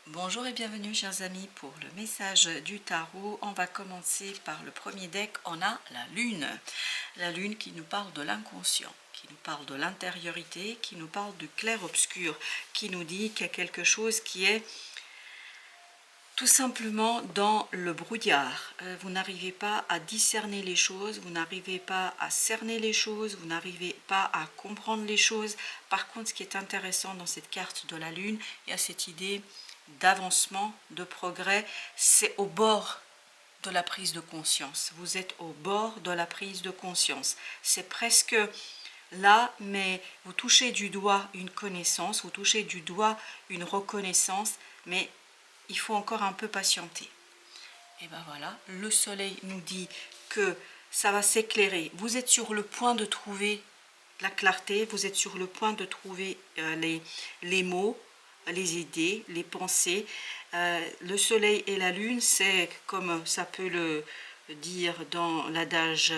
Bonjour et bienvenue chers amis pour le message du tarot. On va commencer par le premier deck. On a la lune. La lune qui nous parle de l'inconscient, qui nous parle de l'intériorité, qui nous parle du clair-obscur, qui nous dit qu'il y a quelque chose qui est tout simplement dans le brouillard. Vous n'arrivez pas à discerner les choses, vous n'arrivez pas à cerner les choses, vous n'arrivez pas à comprendre les choses. Par contre, ce qui est intéressant dans cette carte de la lune, il y a cette idée d'avancement, de progrès. C'est au bord de la prise de conscience. Vous êtes au bord de la prise de conscience. C'est presque là, mais vous touchez du doigt une connaissance, vous touchez du doigt une reconnaissance, mais il faut encore un peu patienter. Et ben voilà, le soleil nous dit que ça va s'éclairer. Vous êtes sur le point de trouver la clarté, vous êtes sur le point de trouver les mots, les idées, les pensées. Le soleil et la lune, c'est comme ça peut le dire dans l'adage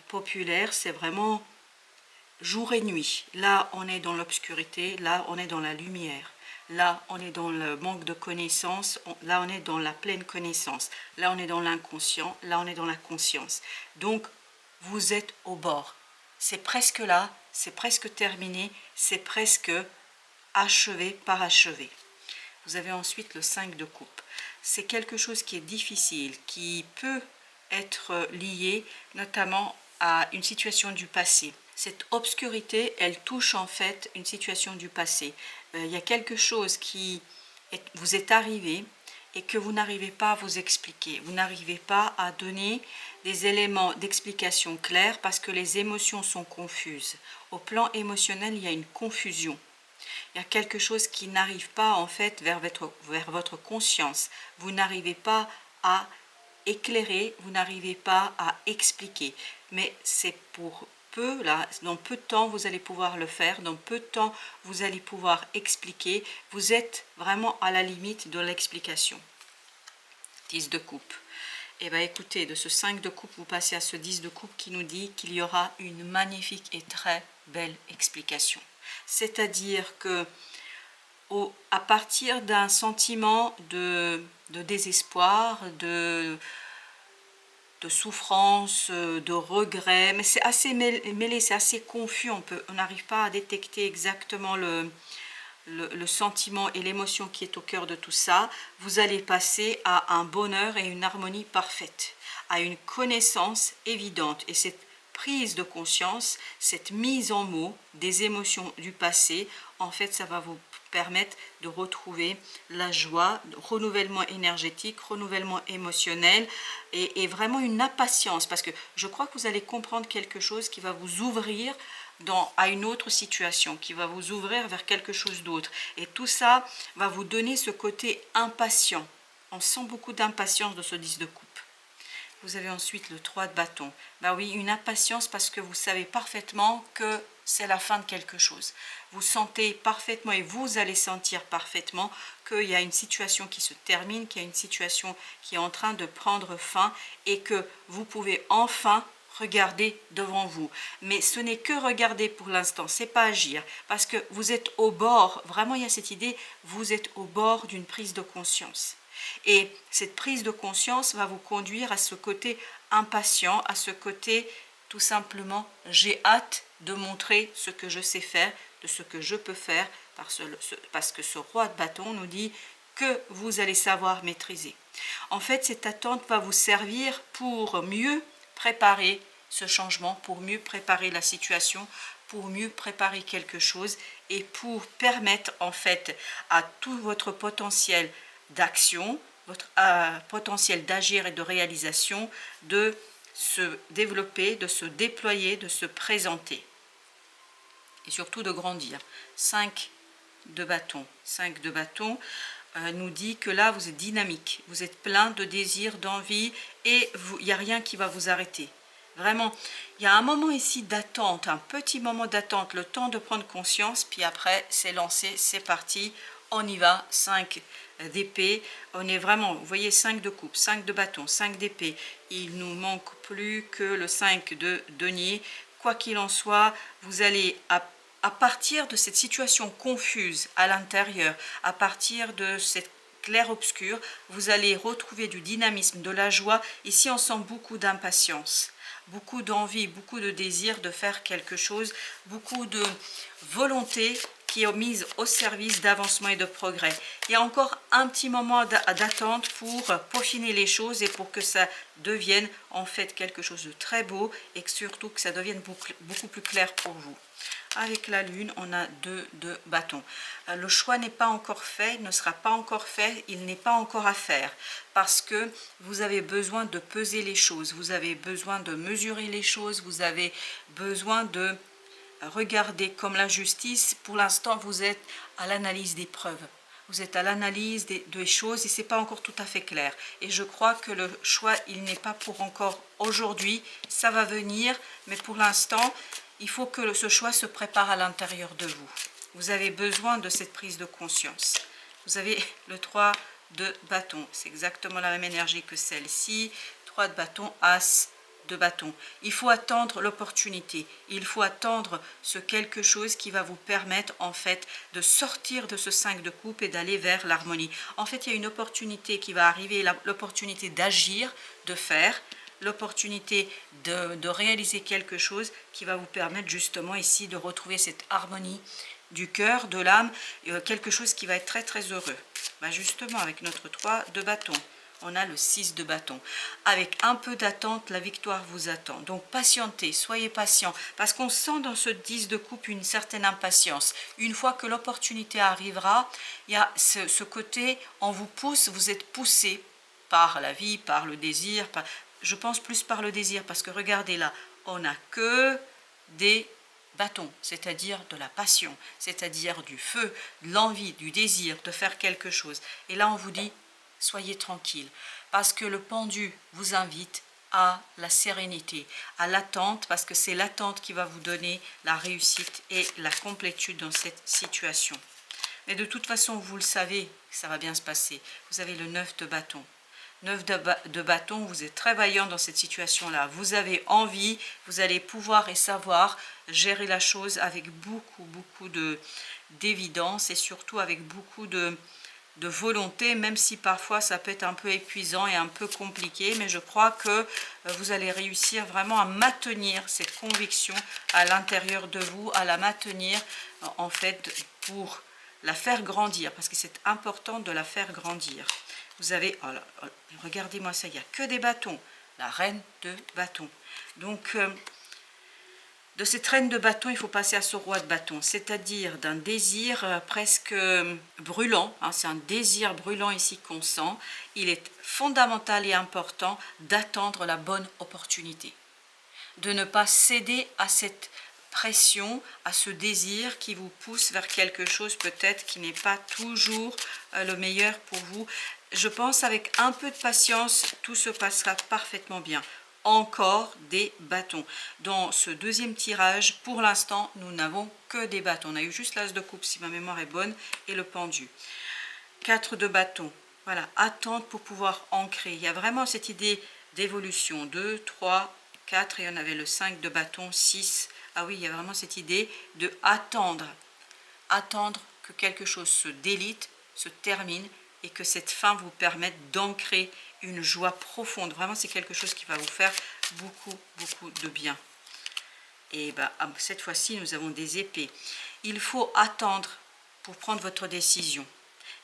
populaire, c'est vraiment jour et nuit. Là, on est dans l'obscurité, là, on est dans la lumière. Là, on est dans le manque de connaissance, là, on est dans la pleine connaissance. Là, on est dans l'inconscient, là, on est dans la conscience. Donc, vous êtes au bord. C'est presque là, c'est presque terminé, c'est presque achevé, parachevé. Vous avez ensuite le 5 de coupe. C'est quelque chose qui est difficile, qui peut être lié notamment à une situation du passé. Cette obscurité, elle touche en fait une situation du passé. Il y a quelque chose qui vous est arrivé et que vous n'arrivez pas à vous expliquer. Vous n'arrivez pas à donner des éléments d'explication clairs parce que les émotions sont confuses. Au plan émotionnel, il y a une confusion. Il y a quelque chose qui n'arrive pas en fait vers votre conscience. Vous n'arrivez pas à éclairer, vous n'arrivez pas à expliquer. Mais c'est pour peu, là, dans peu de temps, vous allez pouvoir le faire. Dans peu de temps, vous allez pouvoir expliquer. Vous êtes vraiment à la limite de l'explication. 10 de coupe. Et bien écoutez, de ce 5 de coupe, vous passez à ce 10 de coupe qui nous dit qu'il y aura une magnifique et très belle explication. C'est-à-dire que à partir d'un sentiment de désespoir, de souffrance, de regret, mais c'est assez mêlé, c'est assez confus, on n'arrive pas à détecter exactement le sentiment et l'émotion qui est au cœur de tout ça. Vous allez passer à un bonheur et une harmonie parfaite, à une connaissance évidente. Et cette prise de conscience, cette mise en mots des émotions du passé, en fait, ça va vous permettre de retrouver la joie, renouvellement énergétique, renouvellement émotionnel et vraiment une impatience, parce que je crois que vous allez comprendre quelque chose qui va vous ouvrir à une autre situation, qui va vous ouvrir vers quelque chose d'autre. Et tout ça va vous donner ce côté impatient. On sent beaucoup d'impatience de ce 10 de coupe. Vous avez ensuite le 3 de bâton. Ben oui, une impatience parce que vous savez parfaitement que c'est la fin de quelque chose. Vous sentez parfaitement et vous allez sentir parfaitement qu'il y a une situation qui se termine, qu'il y a une situation qui est en train de prendre fin et que vous pouvez enfin regarder devant vous. Mais ce n'est que regarder pour l'instant, c'est pas agir, parce que vous êtes au bord, vraiment il y a cette idée, vous êtes au bord d'une prise de conscience. Et cette prise de conscience va vous conduire à ce côté impatient, à ce côté tout simplement, j'ai hâte de montrer ce que je sais faire, de ce que je peux faire, parce que ce roi de bâton nous dit que vous allez savoir maîtriser. En fait, cette attente va vous servir pour mieux préparer ce changement, pour mieux préparer la situation, pour mieux préparer quelque chose et pour permettre en fait à tout votre potentiel d'action, votre potentiel d'agir et de réalisation de se développer, de se déployer, de se présenter et surtout de grandir. 5 de bâton. 5 de bâton nous dit que là vous êtes dynamique, vous êtes plein de désirs, d'envie et il n'y a rien qui va vous arrêter. Vraiment, il y a un moment ici d'attente, un petit moment d'attente, le temps de prendre conscience, puis après c'est lancé, c'est parti, on y va. 5 d'épée, on est vraiment, vous voyez, 5 de coupe, 5 de bâton, 5 d'épée, il nous manque plus que le 5 de denier. Quoi qu'il en soit, vous allez à partir de cette situation confuse à l'intérieur, à partir de cette clair-obscur, vous allez retrouver du dynamisme, de la joie. Ici, on sent beaucoup d'impatience, beaucoup d'envie, beaucoup de désir de faire quelque chose, beaucoup de volonté qui est mise au service d'avancement et de progrès. Il y a encore un petit moment d'attente pour peaufiner les choses et pour que ça devienne en fait quelque chose de très beau et que surtout que ça devienne beaucoup plus clair pour vous. Avec la lune, on a deux de bâtons. Le choix n'est pas encore fait, il ne sera pas encore fait, il n'est pas encore à faire. Parce que vous avez besoin de peser les choses, vous avez besoin de mesurer les choses, vous avez besoin de regarder comme la justice. Pour l'instant, vous êtes à l'analyse des preuves. Vous êtes à l'analyse des choses et ce n'est pas encore tout à fait clair. Et je crois que le choix, il n'est pas pour encore aujourd'hui. Ça va venir, mais pour l'instant, il faut que ce choix se prépare à l'intérieur de vous. Vous avez besoin de cette prise de conscience. Vous avez le 3 de bâton. C'est exactement la même énergie que celle-ci. 3 de bâton, as de bâton. Il faut attendre l'opportunité. Il faut attendre ce quelque chose qui va vous permettre en fait de sortir de ce 5 de coupe et d'aller vers l'harmonie. En fait, il y a une opportunité qui va arriver, l'opportunité d'agir, de faire, l'opportunité de réaliser quelque chose qui va vous permettre justement ici de retrouver cette harmonie du cœur, de l'âme, quelque chose qui va être très très heureux. Justement avec notre 3 de bâton, on a le 6 de bâton. Avec un peu d'attente, la victoire vous attend. Donc patientez, soyez patient, parce qu'on sent dans ce 10 de coupe une certaine impatience. Une fois que l'opportunité arrivera, il y a ce côté, on vous pousse, vous êtes poussé par la vie, par le désir, je pense plus par le désir, parce que regardez là, on n'a que des bâtons, c'est-à-dire de la passion, c'est-à-dire du feu, de l'envie, du désir de faire quelque chose. Et là, on vous dit, soyez tranquille, parce que le pendu vous invite à la sérénité, à l'attente, parce que c'est l'attente qui va vous donner la réussite et la complétude dans cette situation. Mais de toute façon, vous le savez, ça va bien se passer. Vous avez le 9 de bâton. 9 de bâton, vous êtes très vaillant dans cette situation-là. Vous avez envie, vous allez pouvoir et savoir gérer la chose avec beaucoup d'évidence et surtout avec beaucoup de volonté, même si parfois ça peut être un peu épuisant et un peu compliqué, mais je crois que vous allez réussir vraiment à maintenir cette conviction à l'intérieur de vous, à la maintenir en fait pour la faire grandir, parce que c'est important de la faire grandir. Vous avez, oh là, regardez-moi ça, il n'y a que des bâtons, la reine de bâtons. Donc, de cette reine de bâton, il faut passer à ce roi de bâton, c'est-à-dire d'un désir presque brûlant, hein, c'est un désir brûlant ici qu'on sent. Il est fondamental et important d'attendre la bonne opportunité, de ne pas céder à cette pression, à ce désir qui vous pousse vers quelque chose peut-être qui n'est pas toujours le meilleur pour vous. Je pense avec un peu de patience, tout se passera parfaitement bien. Encore des bâtons. Dans ce deuxième tirage, pour l'instant, nous n'avons que des bâtons. On a eu juste l'as de coupe, si ma mémoire est bonne, et le pendu. 4 de bâtons. Voilà, attendre pour pouvoir ancrer. Il y a vraiment cette idée d'évolution. 2, 3, 4, et on avait le 5 de bâton, 6. Ah oui, il y a vraiment cette idée de attendre. Attendre que quelque chose se délite, se termine, et que cette fin vous permette d'ancrer une joie profonde. Vraiment, c'est quelque chose qui va vous faire beaucoup de bien. Et cette fois-ci, nous avons des épées. Il faut attendre pour prendre votre décision.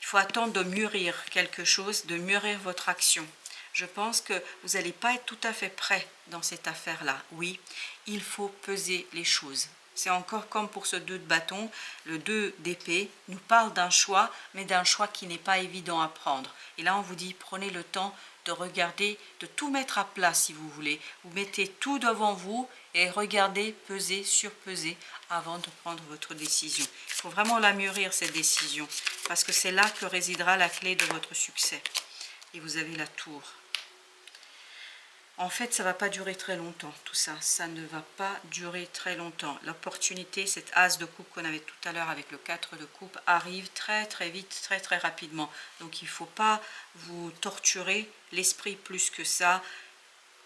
Il faut attendre de mûrir quelque chose, de mûrir votre action. Je pense que vous n'allez pas être tout à fait prêt dans cette affaire-là. Oui, il faut peser les choses. C'est encore comme pour ce 2 de bâton, le 2 d'épée nous parle d'un choix, mais d'un choix qui n'est pas évident à prendre. Et là, on vous dit, prenez le temps de regarder, de tout mettre à plat si vous voulez. Vous mettez tout devant vous et regardez, pesez, surpesez avant de prendre votre décision. Il faut vraiment la mûrir, cette décision, parce que c'est là que résidera la clé de votre succès. Et vous avez la tour. En fait, ça ne va pas durer très longtemps, tout ça. Ça ne va pas durer très longtemps. L'opportunité, cette as de coupe qu'on avait tout à l'heure avec le 4 de coupe, arrive très vite, très rapidement. Donc, il ne faut pas vous torturer l'esprit plus que ça.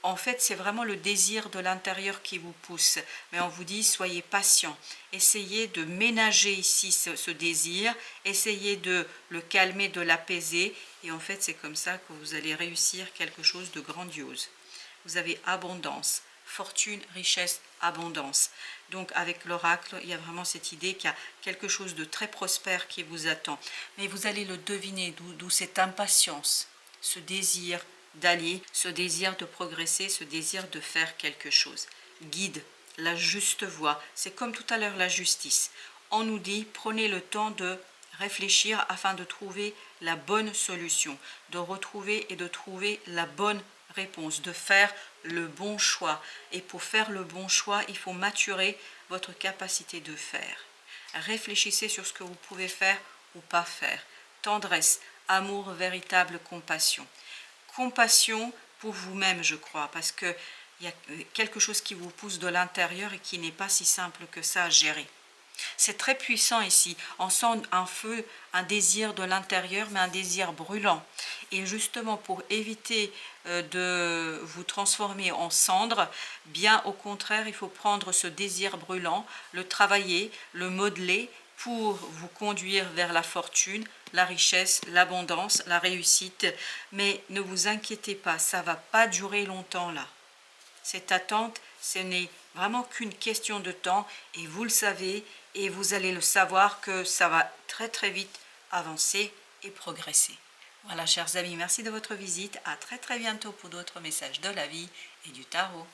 En fait, c'est vraiment le désir de l'intérieur qui vous pousse. Mais on vous dit, soyez patient. Essayez de ménager ici ce désir. Essayez de le calmer, de l'apaiser. Et en fait, c'est comme ça que vous allez réussir quelque chose de grandiose. Vous avez abondance, fortune, richesse, abondance. Donc avec l'oracle, il y a vraiment cette idée qu'il y a quelque chose de très prospère qui vous attend. Mais vous allez le deviner, d'où cette impatience, ce désir d'aller, ce désir de progresser, ce désir de faire quelque chose. Guide, la juste voie, c'est comme tout à l'heure la justice. On nous dit, prenez le temps de réfléchir afin de trouver la bonne solution, de retrouver et de trouver la bonne réponse, de faire le bon choix. Et pour faire le bon choix, il faut maturer votre capacité de faire. Réfléchissez sur ce que vous pouvez faire ou pas faire. Tendresse, amour véritable, compassion. Compassion pour vous-même, je crois, parce qu'il y a quelque chose qui vous pousse de l'intérieur et qui n'est pas si simple que ça à gérer. C'est très puissant ici. On sent un feu, un désir de l'intérieur, mais un désir brûlant. Et justement, pour éviter de vous transformer en cendre, bien au contraire, il faut prendre ce désir brûlant, le travailler, le modeler pour vous conduire vers la fortune, la richesse, l'abondance, la réussite. Mais ne vous inquiétez pas, ça ne va pas durer longtemps là. Cette attente, ce n'est vraiment qu'une question de temps et vous le savez et vous allez le savoir que ça va très très vite avancer et progresser. Voilà chers amis, merci de votre visite. À très très bientôt pour d'autres messages de la vie et du tarot.